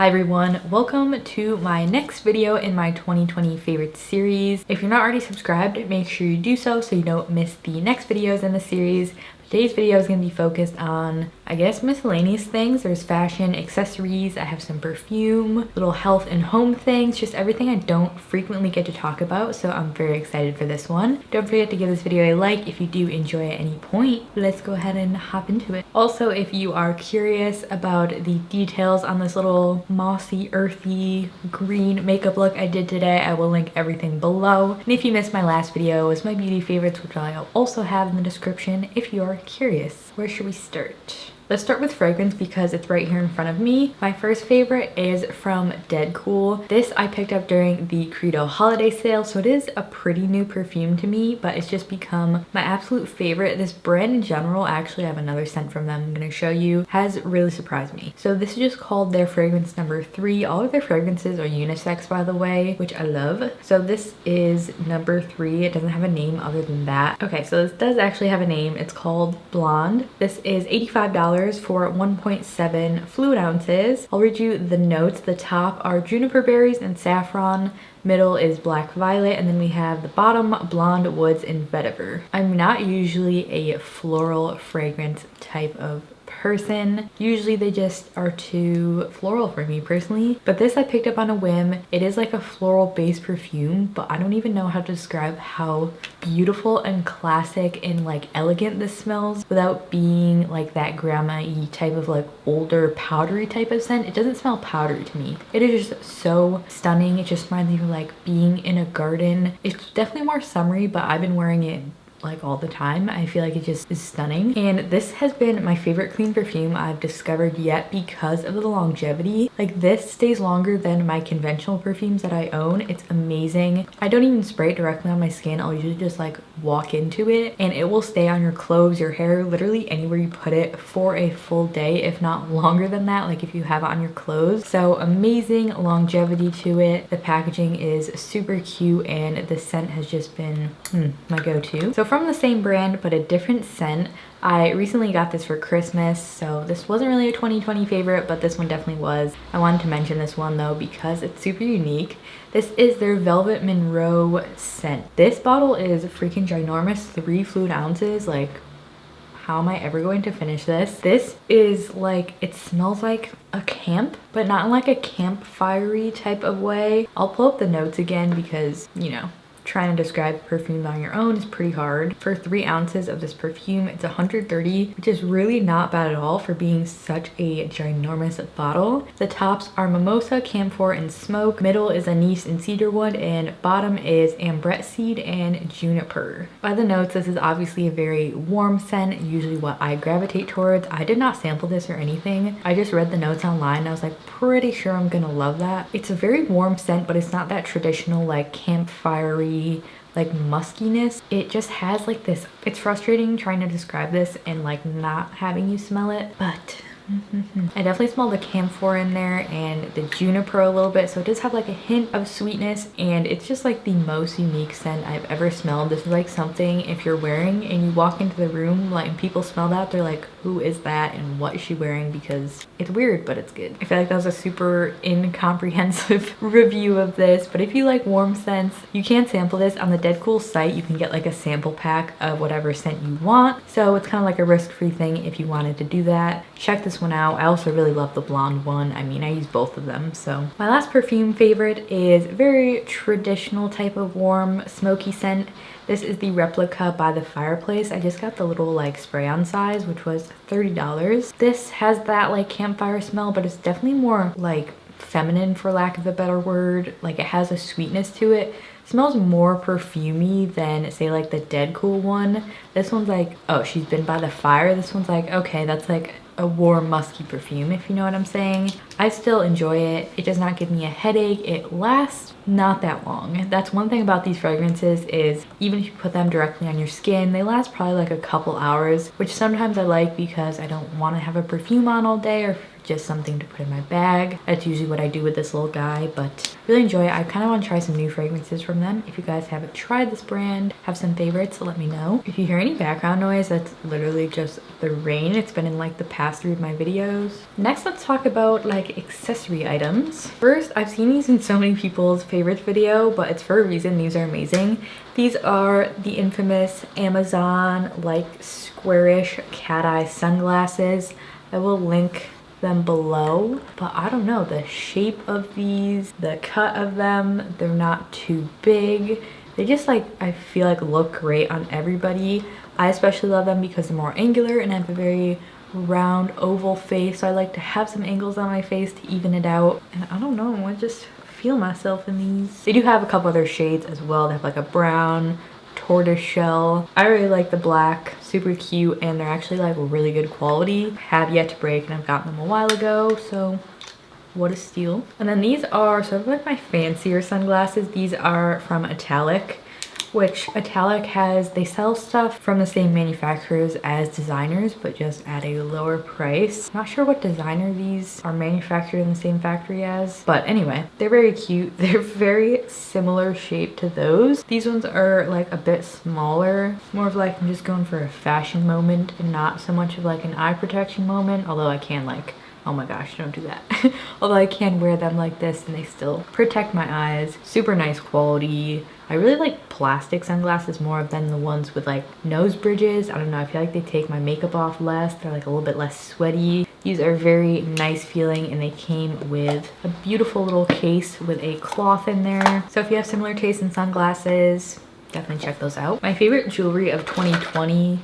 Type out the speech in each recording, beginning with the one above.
Hi everyone, welcome to my next video in my 2020 favorite series. If you're not already subscribed, make sure you do so you don't miss the next videos in the series. Today's video is going to be focused on, I guess, miscellaneous things. There's fashion, accessories, I have some perfume, little health and home things, just everything I don't frequently get to talk about, so I'm very excited for this one. Don't forget to give this video a like if you do enjoy at any point. Let's go ahead and hop into it. Also, if you are curious about the details on this little mossy, earthy, green makeup look I did today, I will link everything below. And if you missed my last video, it was my beauty favorites, which I'll also have in the description if you are curious. Where should we start? Let's start with fragrance because it's right here in front of me. My first favorite is from Dead Cool. This I picked up during the Credo holiday sale, so it is a pretty new perfume to me, but it's just become my absolute favorite. This brand in general, actually I have another scent from them I'm going to show you, has really surprised me. So this is just called their fragrance number 3. All of their fragrances are unisex, by the way, which I love. So this is number 3. It doesn't have a name other than that. Okay, so this does actually have a name. It's called Blonde. This is $85 for 1.7 fluid ounces. I'll read you the notes. The top are juniper berries and saffron, middle is black violet, and then we have the bottom blonde woods and vetiver. I'm not usually a floral fragrance type of person. Usually they just are too floral for me personally, but this I picked up on a whim. It is like a floral based perfume, but I don't even know how to describe how beautiful and classic and like elegant this smells without being like that grandma-y type of like older powdery type of scent. It doesn't smell powdery to me. It is just so stunning. It just reminds me of like being in a garden. It's definitely more summery, but I've been wearing it like all the time. I feel like it just is stunning, and this has been my favorite clean perfume I've discovered yet because of the longevity. Like this stays longer than my conventional perfumes that I own. It's amazing. I don't even spray it directly on my skin. I'll usually just like walk into it and it will stay on your clothes, your hair, literally anywhere you put it for a full day, if not longer than that, like if you have it on your clothes. So amazing longevity to it. The packaging is super cute and the scent has just been my go-to. So from the same brand but a different scent, I recently got this for Christmas, so this wasn't really a 2020 favorite, but this one definitely was. I wanted to mention this one though because it's super unique. This is their Velvet Monroe scent. This bottle is freaking ginormous, 3 fluid ounces. Like, how am I ever going to finish this? This is like, it smells like a camp, but not in like a campfire-y type of way. I'll pull up the notes again because, you know, trying to describe perfume on your own is pretty hard. For 3 ounces of this perfume, it's 130, which is really not bad at all for being such a ginormous bottle. The tops are mimosa, camphor, and smoke. Middle is anise and cedarwood, and bottom is ambrette seed and juniper. By the notes, this is obviously a very warm scent, usually what I gravitate towards. I did not sample this or anything. I just read the notes online and I was like, pretty sure I'm gonna love that. It's a very warm scent, but it's not that traditional like campfire-y like muskiness. It just has like this, it's frustrating trying to describe this and like not having you smell it, but I definitely smell the camphor in there and the juniper a little bit, so it does have like a hint of sweetness, and it's just like the most unique scent I've ever smelled. This is like something if you're wearing and you walk into the room like and people smell that, they're like, who is that and what is she wearing? Because it's weird, but it's good. I feel like that was a super incomprehensive review of this, but if you like warm scents, you can sample this on the Dead Cool site. You can get like a sample pack of whatever scent you want, so it's kind of like a risk-free thing if you wanted to do that. Check this one out. I also really love the blonde one. I mean, I use both of them. So my last perfume favorite is very traditional type of warm smoky scent. This is the Replica by the Fireplace. I just got the little like spray on size, which was $30. This has that like campfire smell, but it's definitely more like feminine, for lack of a better word. Like it has a sweetness to it. Smells more perfumey than say like the Dead Cool one. This one's like, oh, she's been by the fire. This one's like, okay, that's like a warm musky perfume, if you know what I'm saying. I still enjoy it. It does not give me a headache. It lasts not that long. That's one thing about these fragrances is even if you put them directly on your skin, they last probably like a couple hours, which sometimes I like because I don't want to have a perfume on all day or just something to put in my bag. That's usually what I do with this little guy, but really enjoy it. I kind of want to try some new fragrances from them. If you guys haven't tried this brand, have some favorites, let me know. If you hear any background noise, that's literally just the rain. It's been in like the past 3 of my videos. Next, let's talk about like accessory items. First, I've seen these in so many people's favorites video, but it's for a reason. These are amazing. These are the infamous Amazon like squarish cat eye sunglasses. I will link them below, but I don't know, the shape of these, the cut of them, they're not too big. They just like, I feel like look great on everybody. I especially love them because they're more angular and I have a very round oval face, so I like to have some angles on my face to even it out. And I don't know, I just feel myself in these. They do have a couple other shades as well. They have like a brown, tortoise shell. I really like the black, super cute, and they're actually like really good quality. Have yet to break and I've gotten them a while ago, so what a steal. And then these are sort of like my fancier sunglasses. These are from Italic, which Italic has, they sell stuff from the same manufacturers as designers, but just at a lower price. Not sure what designer these are manufactured in the same factory as, but anyway, they're very cute. They're very similar shape to those. These ones are like a bit smaller, more of like I'm just going for a fashion moment and not so much of like an eye protection moment, although I can like, oh my gosh, don't do that. Although I can wear them like this and they still protect my eyes. Super nice quality. I really like plastic sunglasses more than the ones with like nose bridges. I don't know, I feel like they take my makeup off less. They're like a little bit less sweaty. These are very nice feeling and they came with a beautiful little case with a cloth in there. So if you have similar taste in sunglasses, definitely check those out. My favorite jewelry of 2020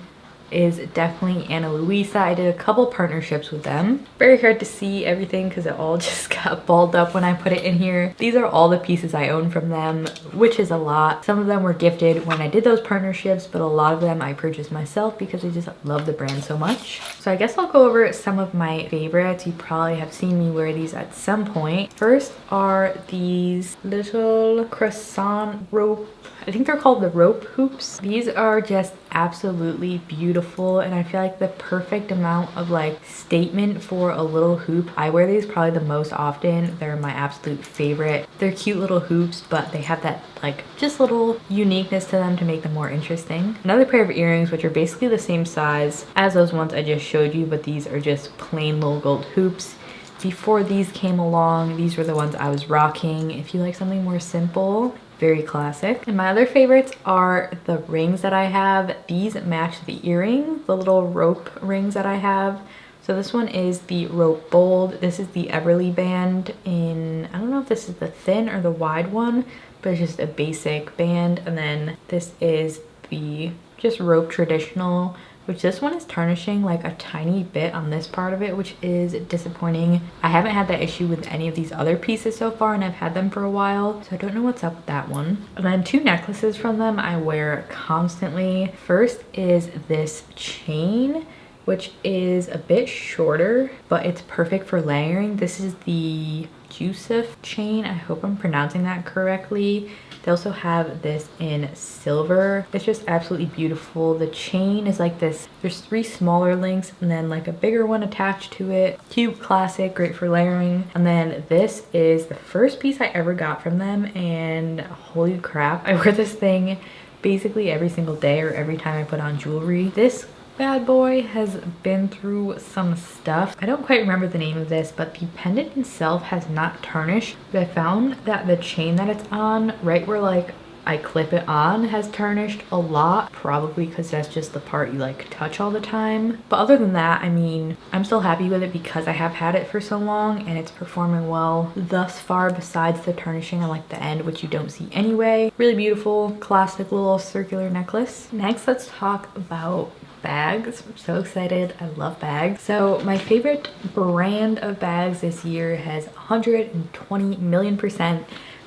is definitely Louisa. I did a couple partnerships with them. Very hard to see everything because it all just got balled up when I put it in here. These are all the pieces I own from them, which is a lot. Some of them were gifted when I did those partnerships, but a lot of them I purchased myself because I just love the brand so much. So I guess I'll go over some of my favorites. You probably have seen me wear these at some point. First are these little croissant rope, I think they're called the rope hoops. These are just absolutely beautiful and I feel like the perfect amount of like statement for a little hoop. I wear these probably the most often. They're my absolute favorite. They're cute little hoops, but they have that like just little uniqueness to them to make them more interesting. Another pair of earrings, which are basically the same size as those ones I just showed you, but these are just plain little gold hoops. Before these came along, these were the ones I was rocking. If you like something more simple, very classic. And my other favorites are the rings that I have. These match the earrings, the little rope rings that I have. So this one is the rope bold. This is the Everly band in, I don't know if this is the thin or the wide one, but it's just a basic band. And then this is the just rope traditional, which this one is tarnishing like a tiny bit on this part of it, which is disappointing. I haven't had that issue with any of these other pieces so far and I've had them for a while, so I don't know what's up with that one. And then 2 necklaces from them I wear constantly. First is this chain, which is a bit shorter, but it's perfect for layering. This is the Yusuf chain. I hope I'm pronouncing that correctly. They also have this in silver. It's just absolutely beautiful. The chain is like this. There's 3 smaller links and then like a bigger one attached to it. Cute, classic, great for layering. And then this is the first piece I ever got from them and holy crap, I wear this thing basically every single day or every time I put on jewelry. This bad boy has been through some stuff. I don't quite remember the name of this, but the pendant itself has not tarnished. But I found that the chain that it's on, right where like I clip it on, has tarnished a lot, probably because that's just the part you like touch all the time. But other than that, I mean, I'm still happy with it because I have had it for so long and it's performing well thus far, besides the tarnishing on like the end, which you don't see anyway. Really beautiful, classic little circular necklace. Next, let's talk about bags. I'm so excited. I love bags. So my favorite brand of bags this year has 120 million%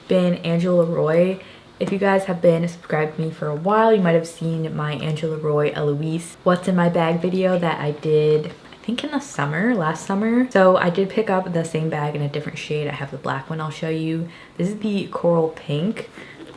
been Angela Roy. If you guys have been subscribed to me for a while, you might have seen my Angela Roy Eloise What's in My Bag video that I did, I think in the summer, last summer. So I did pick up the same bag in a different shade. I have the black one I'll show you. This is the coral pink.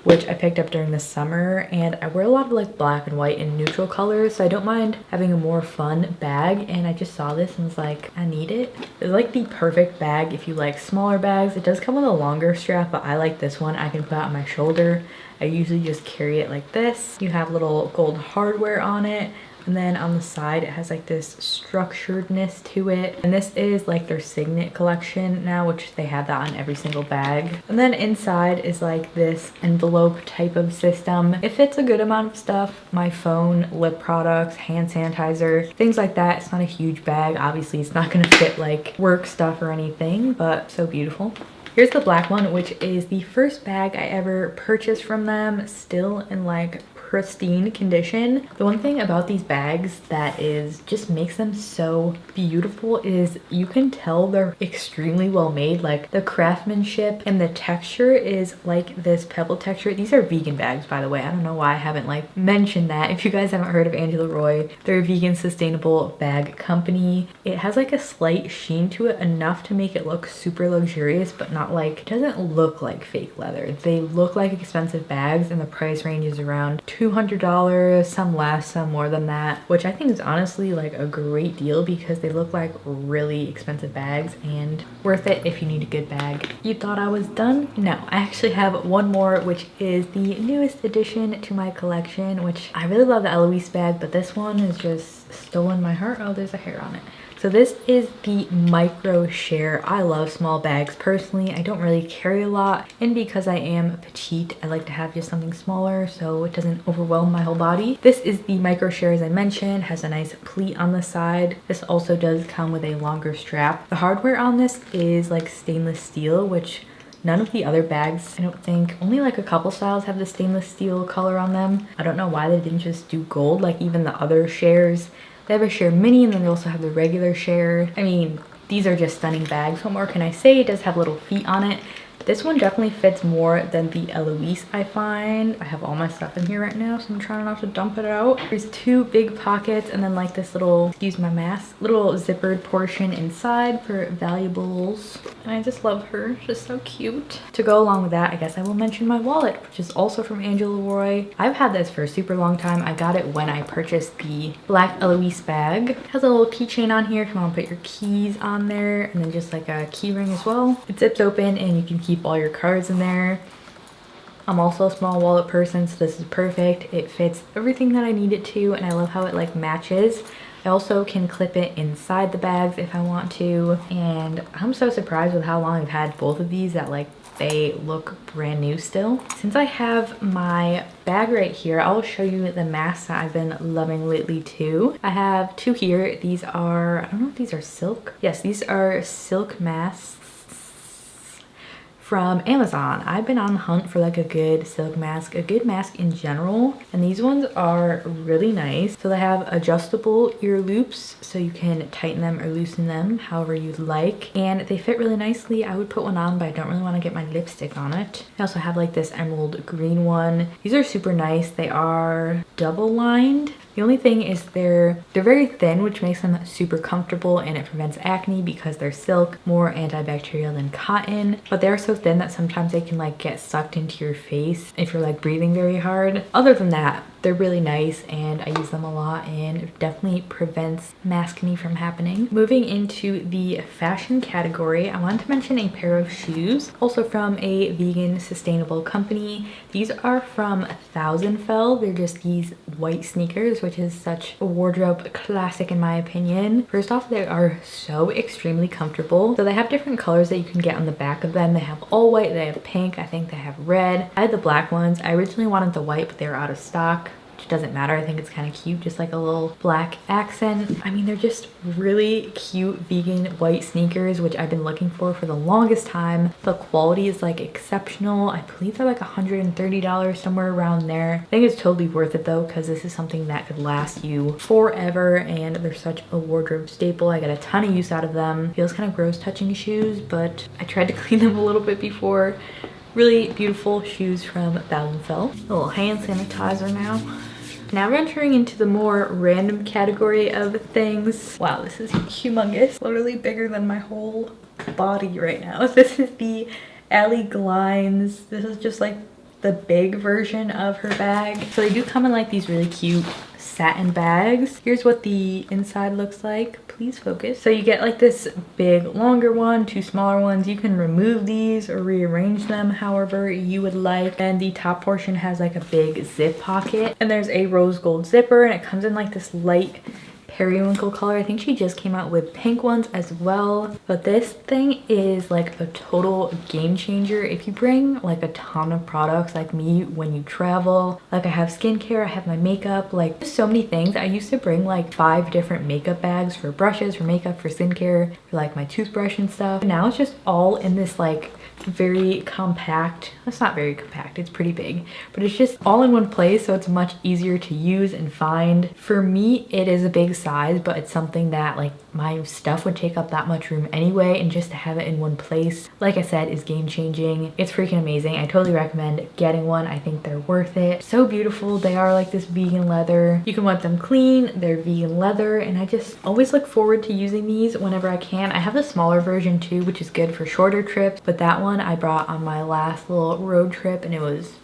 which I picked up during the summer, and I wear a lot of like black and white and neutral colors, so I don't mind having a more fun bag. And I just saw this and was like, I need it. It's like the perfect bag if you like smaller bags. It does come with a longer strap, but I like this one. I can put it on my shoulder. I usually just carry it like this. You have little gold hardware on it. And then on the side, it has like this structuredness to it. And this is like their Signet collection now, which they have that on every single bag. And then inside is like this envelope type of system. It fits a good amount of stuff. My phone, lip products, hand sanitizer, things like that. It's not a huge bag. Obviously, it's not gonna fit like work stuff or anything, but so beautiful. Here's the black one, which is the first bag I ever purchased from them, still in like pristine condition. The one thing about these bags that is just makes them so beautiful is you can tell they're extremely well made. Like the craftsmanship and the texture is like this pebble texture. These are vegan bags, by the way. I don't know why I haven't like mentioned that. If you guys haven't heard of Angela Roy, they're a vegan sustainable bag company. It has like a slight sheen to it, enough to make it look super luxurious, but not like, it doesn't look like fake leather. They look like expensive bags, and the price range is around $200, some less, some more than that, which I think is honestly like a great deal because they look like really expensive bags and worth it if you need a good bag. You thought I was done? No, I actually have one more, which is the newest addition to my collection, which I really love the Eloise bag, but this one has just stolen my heart. Oh, there's a hair on it. So this is the Micro Share. I love small bags personally. I don't really carry a lot, and because I am petite, I like to have just something smaller so it doesn't overwhelm my whole body. This is the Micro Share, as I mentioned, has a nice pleat on the side. This also does come with a longer strap. The hardware on this is like stainless steel, which none of the other bags, I don't think, only like a couple styles have the stainless steel color on them. I don't know why they didn't just do gold like even the other Shares. They have a Share Mini, and then they also have the regular Share. I mean, these are just stunning bags. What more can I say? It does have little feet on it. This one definitely fits more than the Eloise, I find. I have all my stuff in here right now, so I'm trying not to dump it out. There's two big pockets and then like this little, excuse my mask, little zippered portion inside for valuables. And I just love her, she's so cute. To go along with that, I guess I will mention my wallet, which is also from Angela Roy. I've had this for a super long time. I got it when I purchased the black Eloise bag. It has a little keychain on here if you want to put your keys on there, and then just like a key ring as well. It zips open and you can keep all your cards in there. I'm also a small wallet person, so this is perfect. It fits everything that I need it to, and I love how it like matches. I also can clip it inside the bags if I want to, and I'm so surprised with how long I've had both of these that like they look brand new still. Since I have my bag right here, I'll show you the masks that I've been loving lately too. I have two here. These are, I don't know if these are silk. Yes, these are silk masks from Amazon. I've been on the hunt for like a good silk mask, a good mask in general, and these ones are really nice. So they have adjustable ear loops, so you can tighten them or loosen them however you'd like, and they fit really nicely. I would put one on, but I don't really want to get my lipstick on it. I also have like this emerald green one. These are super nice. They are double lined. The only thing is they're very thin, which makes them super comfortable, and it prevents acne because they're silk, more antibacterial than cotton, but they're so thin that sometimes they can like get sucked into your face if you're like breathing very hard. Other than that, they're really nice and I use them a lot, and it definitely prevents maskne from happening. Moving into the fashion category, I wanted to mention a pair of shoes, also from a vegan sustainable company. These are from Thousandfell. They're just these white sneakers, which is such a wardrobe classic in my opinion. First off, they are so extremely comfortable. So they have different colors that you can get on the back of them. They have all white, they have pink, I think they have red. I had the black ones. I originally wanted the white, but they were out of stock. Doesn't matter. I think it's kind of cute, just like a little black accent. I mean, they're just really cute vegan white sneakers, which I've been looking for the longest time. The quality is like exceptional. I believe they're like $130, somewhere around there. I think it's totally worth it though, because this is something that could last you forever, and they're such a wardrobe staple. I got a ton of use out of them. Feels kind of gross touching shoes, but I tried to clean them a little bit before. Really beautiful shoes from Thousandfell. A little hand sanitizer now. Now we're entering into the more random category of things. Wow, this is humongous. Literally bigger than my whole body right now. This is the Alley Glines. This is just like the big version of her bag. So they do come in like these really cute satin bags. Here's what the inside looks like. Please focus. So you get like this big longer one, two smaller ones. You can remove these or rearrange them however you would like. And the top portion has like a big zip pocket, and there's a rose gold zipper, and it comes in like this light periwinkle color. I think she just came out with pink ones as well. But this thing is like a total game changer if you bring like a ton of products like me when you travel. Like I have skincare, I have my makeup, like there's so many things. I used to bring like 5 different makeup bags for brushes, for makeup, for skincare, for like my toothbrush and stuff. Now it's just all in this like very compact, it's not very compact, it's pretty big, but it's just all in one place, so it's much easier to use and find. For me, it is a big size, but it's something that like my stuff would take up that much room anyway, and just to have it in one place, like I said, is game changing. It's freaking amazing. I totally recommend getting one. I think they're worth it. So beautiful. They are like this vegan leather. You can wipe them clean. They're vegan leather, and I just always look forward to using these whenever I can. I have the smaller version too, which is good for shorter trips, but that one I brought on my last little road trip and it was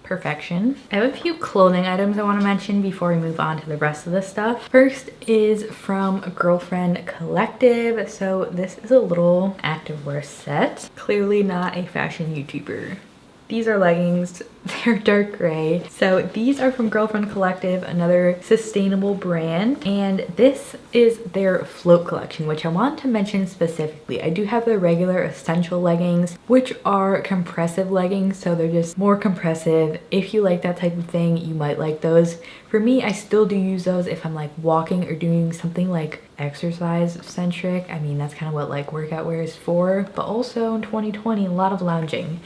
perfection. I have a few clothing items I want to mention before we move on to the rest of the stuff. First is from Girlfriend Collective. So this is a little activewear set. Clearly not a fashion YouTuber. These are leggings. They're dark gray. So these are from Girlfriend Collective, another sustainable brand, and this is their float collection, which I want to mention specifically. I do have the regular essential leggings, which are compressive leggings, so they're just more compressive. If you like that type of thing, you might like those. For me, I still do use those if I'm like walking or doing something like exercise centric. I mean, that's kind of what like workout wear is for, but also in 2020, a lot of lounging.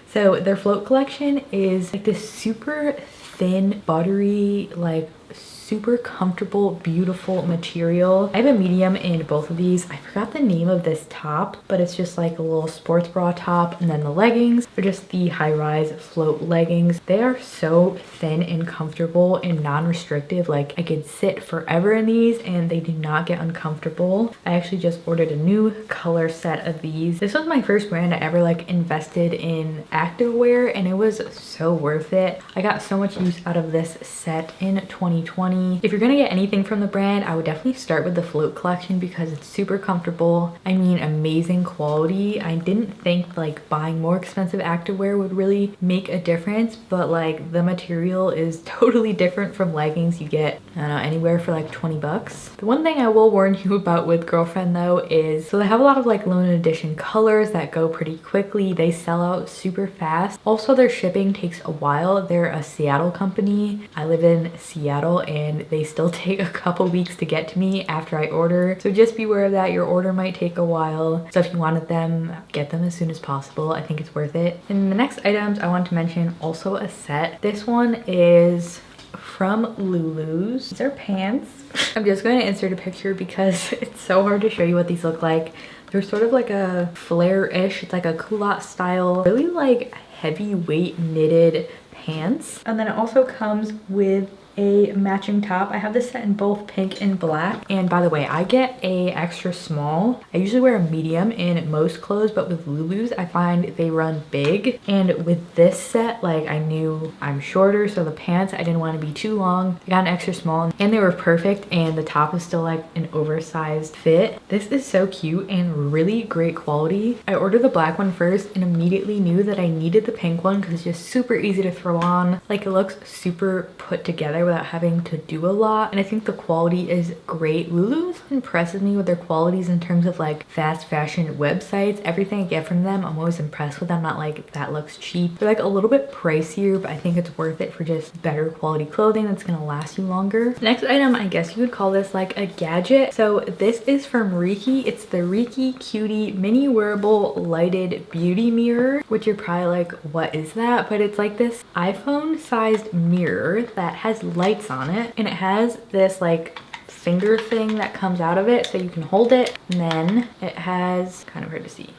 So their float collection is like this super thin, buttery, like super comfortable, beautiful material. I have a medium in both of these. I forgot the name of this top, but it's just like a little sports bra top. And then the leggings are just the high-rise float leggings. They are so thin and comfortable and non-restrictive. Like I could sit forever in these and they do not get uncomfortable. I actually just ordered a new color set of these. This was my first brand I ever like invested in activewear, and it was so worth it. I got so much use out of this set in 2020. If you're gonna get anything from the brand, I would definitely start with the float collection because it's super comfortable. I mean, amazing quality. I didn't think like buying more expensive activewear would really make a difference, but like the material is totally different from leggings you get, I don't know, anywhere for like 20 bucks. The one thing I will warn you about with Girlfriend though is, so they have a lot of like limited edition colors that go pretty quickly. They sell out super fast. Also, their shipping takes a while. They're a Seattle company. I live in Seattle and they still take a couple weeks to get to me after I order. So just be aware of that. Your order might take a while. So if you wanted them, get them as soon as possible. I think it's worth it. And the next items I want to mention, also a set. This one is from Lulu's. These are pants. I'm just going to insert a picture because it's so hard to show you what these look like. They're sort of like a flare-ish. It's like a culotte style, really like heavyweight knitted pants. And then it also comes with a matching top. I have this set in both pink and black. And by the way, I get a extra small. I usually wear a medium in most clothes, but with Lulu's, I find they run big. And with this set, like I knew I'm shorter, so the pants, I didn't want to be too long. I got an extra small and they were perfect. And the top is still like an oversized fit. This is so cute and really great quality. I ordered the black one first and immediately knew that I needed the pink one because it's just super easy to throw on. Like it looks super put together without having to do a lot, and I think the quality is great. Lulu's impresses me with their qualities in terms of like fast fashion websites. Everything I get from them, I'm always impressed with. I'm not like, that looks cheap. They're like a little bit pricier, but I think it's worth it for just better quality clothing that's gonna last you longer. Next item, I guess you would call this like a gadget. So this is from Reiki. It's the Reiki Cutie mini wearable lighted beauty mirror, which you're probably like, what is that? But it's like this iPhone sized mirror that has lights on it, and it has this like finger thing that comes out of it so you can hold it, and then it has, kind of hard to see,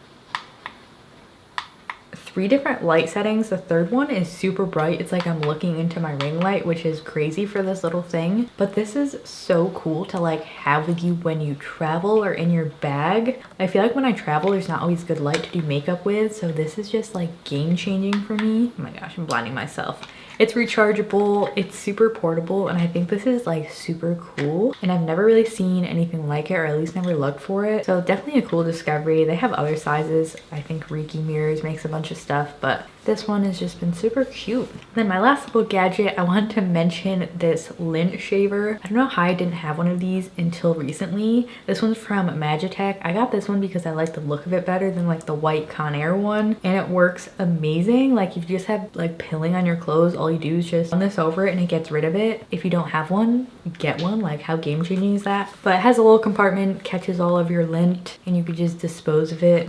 3 different light settings. The third one is super bright. It's like I'm looking into my ring light, which is crazy for this little thing. But this is so cool to like have with you when you travel or in your bag. I feel like when I travel, there's not always good light to do makeup with. So this is just like game changing for me. Oh my gosh, I'm blinding myself. It's rechargeable, it's super portable, and I think this is like super cool. And I've never really seen anything like it, or at least never looked for it. So definitely a cool discovery. They have other sizes. I think Reiki Mirrors makes a bunch of stuff, but this one has just been super cute. Then my last little gadget, I wanted to mention this Lint Shaver. I don't know how I didn't have one of these until recently. This one's from Magitech. I got this one because I like the look of it better than like the white Conair one, and it works amazing. Like if you just have like pilling on your clothes, all you do is just run this over it and it gets rid of it. If you don't have one, get one. Like how game changing is that? But it has a little compartment, catches all of your lint, and you could just dispose of it.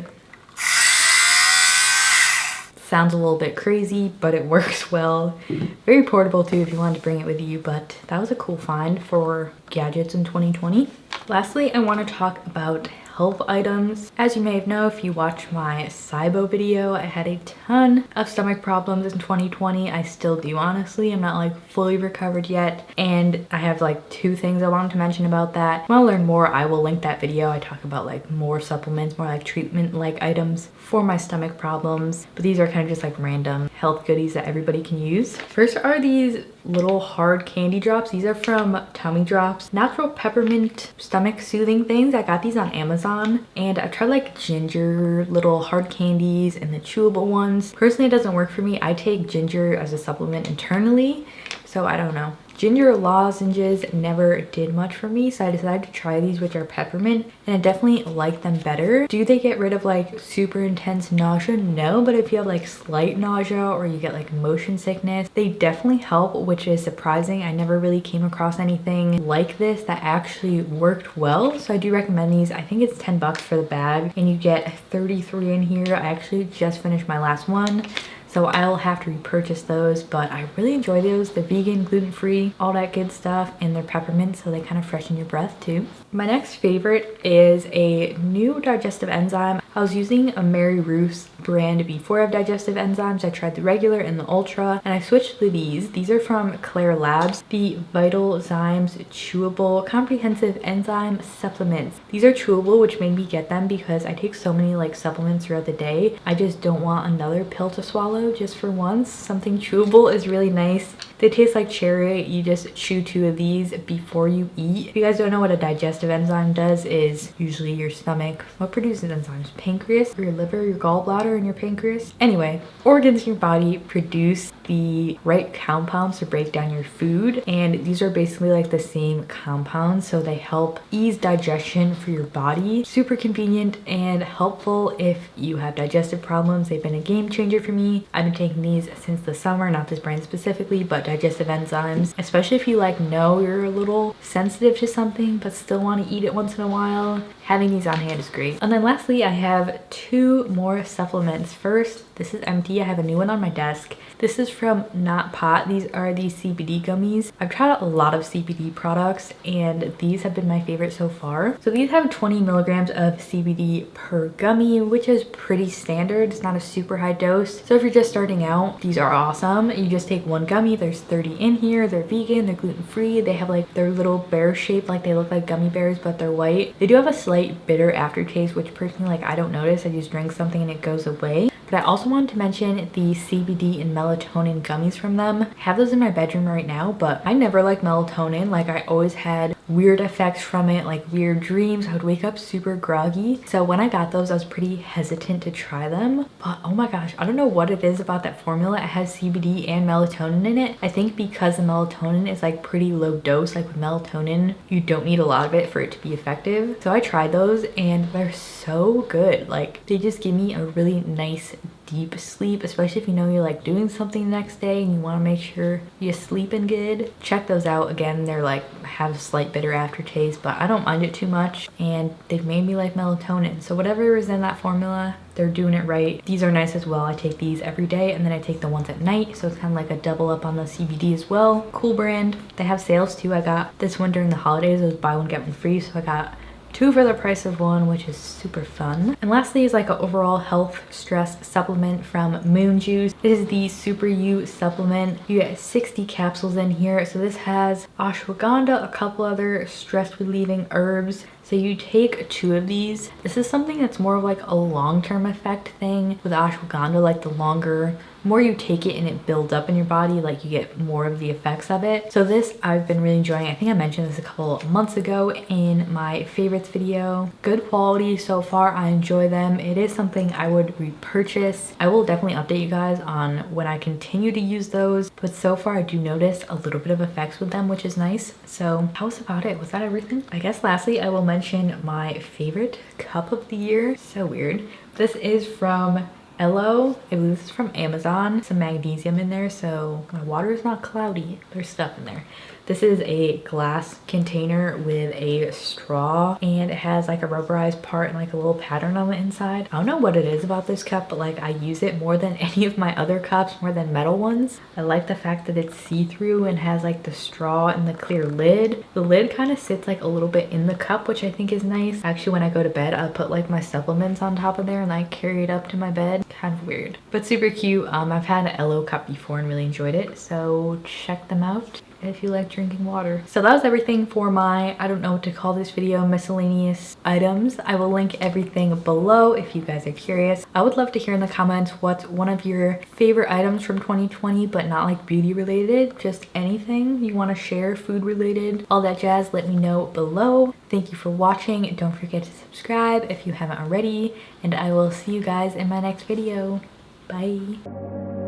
Sounds a little bit crazy, but it works well. Very portable too if you wanted to bring it with you, but that was a cool find for gadgets in 2020. Lastly, I want to talk about health items. As you may have known if you watched my SIBO video, I had a ton of stomach problems in 2020. I still do, honestly. I'm not like fully recovered yet, and I have like 2 things I wanted to mention about that. If you want to learn more, I will link that video. I talk about like more supplements, more like treatment like items for my stomach problems, but these are kind of just like random health goodies that everybody can use. First are these little hard candy drops. These are from Tummy Drops, natural peppermint stomach soothing things. I got these on Amazon, and I've tried like ginger little hard candies and the chewable ones. Personally, it doesn't work for me. I take ginger as a supplement internally, so I don't know. Ginger lozenges never did much for me, so I decided to try these, which are peppermint, and I definitely like them better. Do they get rid of like super intense nausea? No, but if you have like slight nausea or you get like motion sickness, they definitely help, which is surprising. I never really came across anything like this that actually worked well, so I do recommend these. I think it's 10 bucks for the bag, and you get 33 in here. I actually just finished my last one, so I'll have to repurchase those, but I really enjoy those. They're vegan, gluten-free, all that good stuff, and they're peppermint, so they kind of freshen your breath too. My next favorite is a new digestive enzyme. I was using a Mary Ruth's brand before of digestive enzymes. I tried the regular and the ultra, and I switched to these. These are from Claire Labs, the Vital Zimes Chewable Comprehensive Enzyme Supplements. These are chewable, which made me get them because I take so many like supplements throughout the day. I just don't want another pill to swallow just for once. Something chewable is really nice. They taste like cherry. You just chew 2 of these before you eat. If you guys don't know what a digestive enzyme does, is usually your stomach. What produces enzymes? Pancreas, your liver, your gallbladder, and your pancreas. Anyway, organs in your body produce the right compounds to break down your food, and these are basically like the same compounds, so they help ease digestion for your body. Super convenient and helpful if you have digestive problems. They've been a game changer for me. I've been taking these since the summer, not this brand specifically, but digestive enzymes, especially if you like know you're a little sensitive to something but still want to eat it once in a while. Having these on hand is great. And then lastly, I have 2 more supplements. First, this is empty. I have a new one on my desk. This is from Not Pot. These are the Cbd Gummies. I've tried a lot of CBD products, and these have been my favorite so far. So these have 20 milligrams of CBD per gummy, which is pretty standard. It's not a super high dose. So if you're just starting out, these are awesome. You just take 1 gummy. There's 30 in here. They're vegan. They're gluten-free. They have like their little bear shape, like they look like gummy bears, but they're white. They do have a slight bitter aftertaste, which personally like I don't notice. I just drink something and it goes away. But I also wanted to mention the CBD and melatonin gummies from them. I have those in my bedroom right now, but I never liked melatonin. Like I always had weird effects from it, like weird dreams. I would wake up super groggy. So when I got those, I was pretty hesitant to try them. But oh my gosh, I don't know what it is about that formula. It has CBD and melatonin in it. I think because the melatonin is like pretty low dose, like with melatonin, you don't need a lot of it for it to be effective. So I tried those and they're so good. Like they just give me a really nice deep sleep, especially if you know you're like doing something the next day and you want to make sure you're sleeping good. Check those out. Again, they're like have a slight bitter aftertaste, but I don't mind it too much, and they've made me like melatonin. So whatever is in that formula, they're doing it right. These are nice as well. I take these every day, and then I take the ones at night, so it's kind of like a double up on the CBD as well. Cool brand. They have sales too. I got this one during the holidays. It was buy one get one free, so I got 2 for the price of 1, which is super fun. And lastly is like an overall health stress supplement from Moon Juice. This is the Super U supplement. You get 60 capsules in here. So this has ashwagandha, a couple other stress relieving herbs. So you take 2 of these. This is something that's more of like a long-term effect thing with ashwagandha. Like the more you take it and it builds up in your body, like you get more of the effects of it. So this I've been really enjoying. I think I mentioned this a couple months ago in my favorites video. Good quality so far. I enjoy them. It is something I would repurchase. I will definitely update you guys on when I continue to use those, but so far I do notice a little bit of effects with them, which is nice. So that was about it. Was that everything? I guess lastly I will mention my favorite cup of the year. So weird. This is from Elo. I believe this is from Amazon. Some magnesium in there, so my water is not cloudy. There's stuff in there. This is a glass container with a straw, and it has like a rubberized part and like a little pattern on the inside. I don't know what it is about this cup, but like I use it more than any of my other cups, more than metal ones. I like the fact that it's see-through and has like the straw and the clear lid. The lid kind of sits like a little bit in the cup, which I think is nice. Actually, when I go to bed, I put like my supplements on top of there and I carry it up to my bed. Kind of weird, but super cute. I've had an Elo cup before and really enjoyed it, so check them out if you like drinking water. So that was everything for my, I don't know what to call this video, miscellaneous items. I will link everything below if you guys are curious. I would love to hear in the comments what's one of your favorite items from 2020, but not like beauty related, just anything you want to share, food related, all that jazz. Let me know below. Thank you for watching. Don't forget to subscribe if you haven't already, and I will see you guys in my next video. Bye.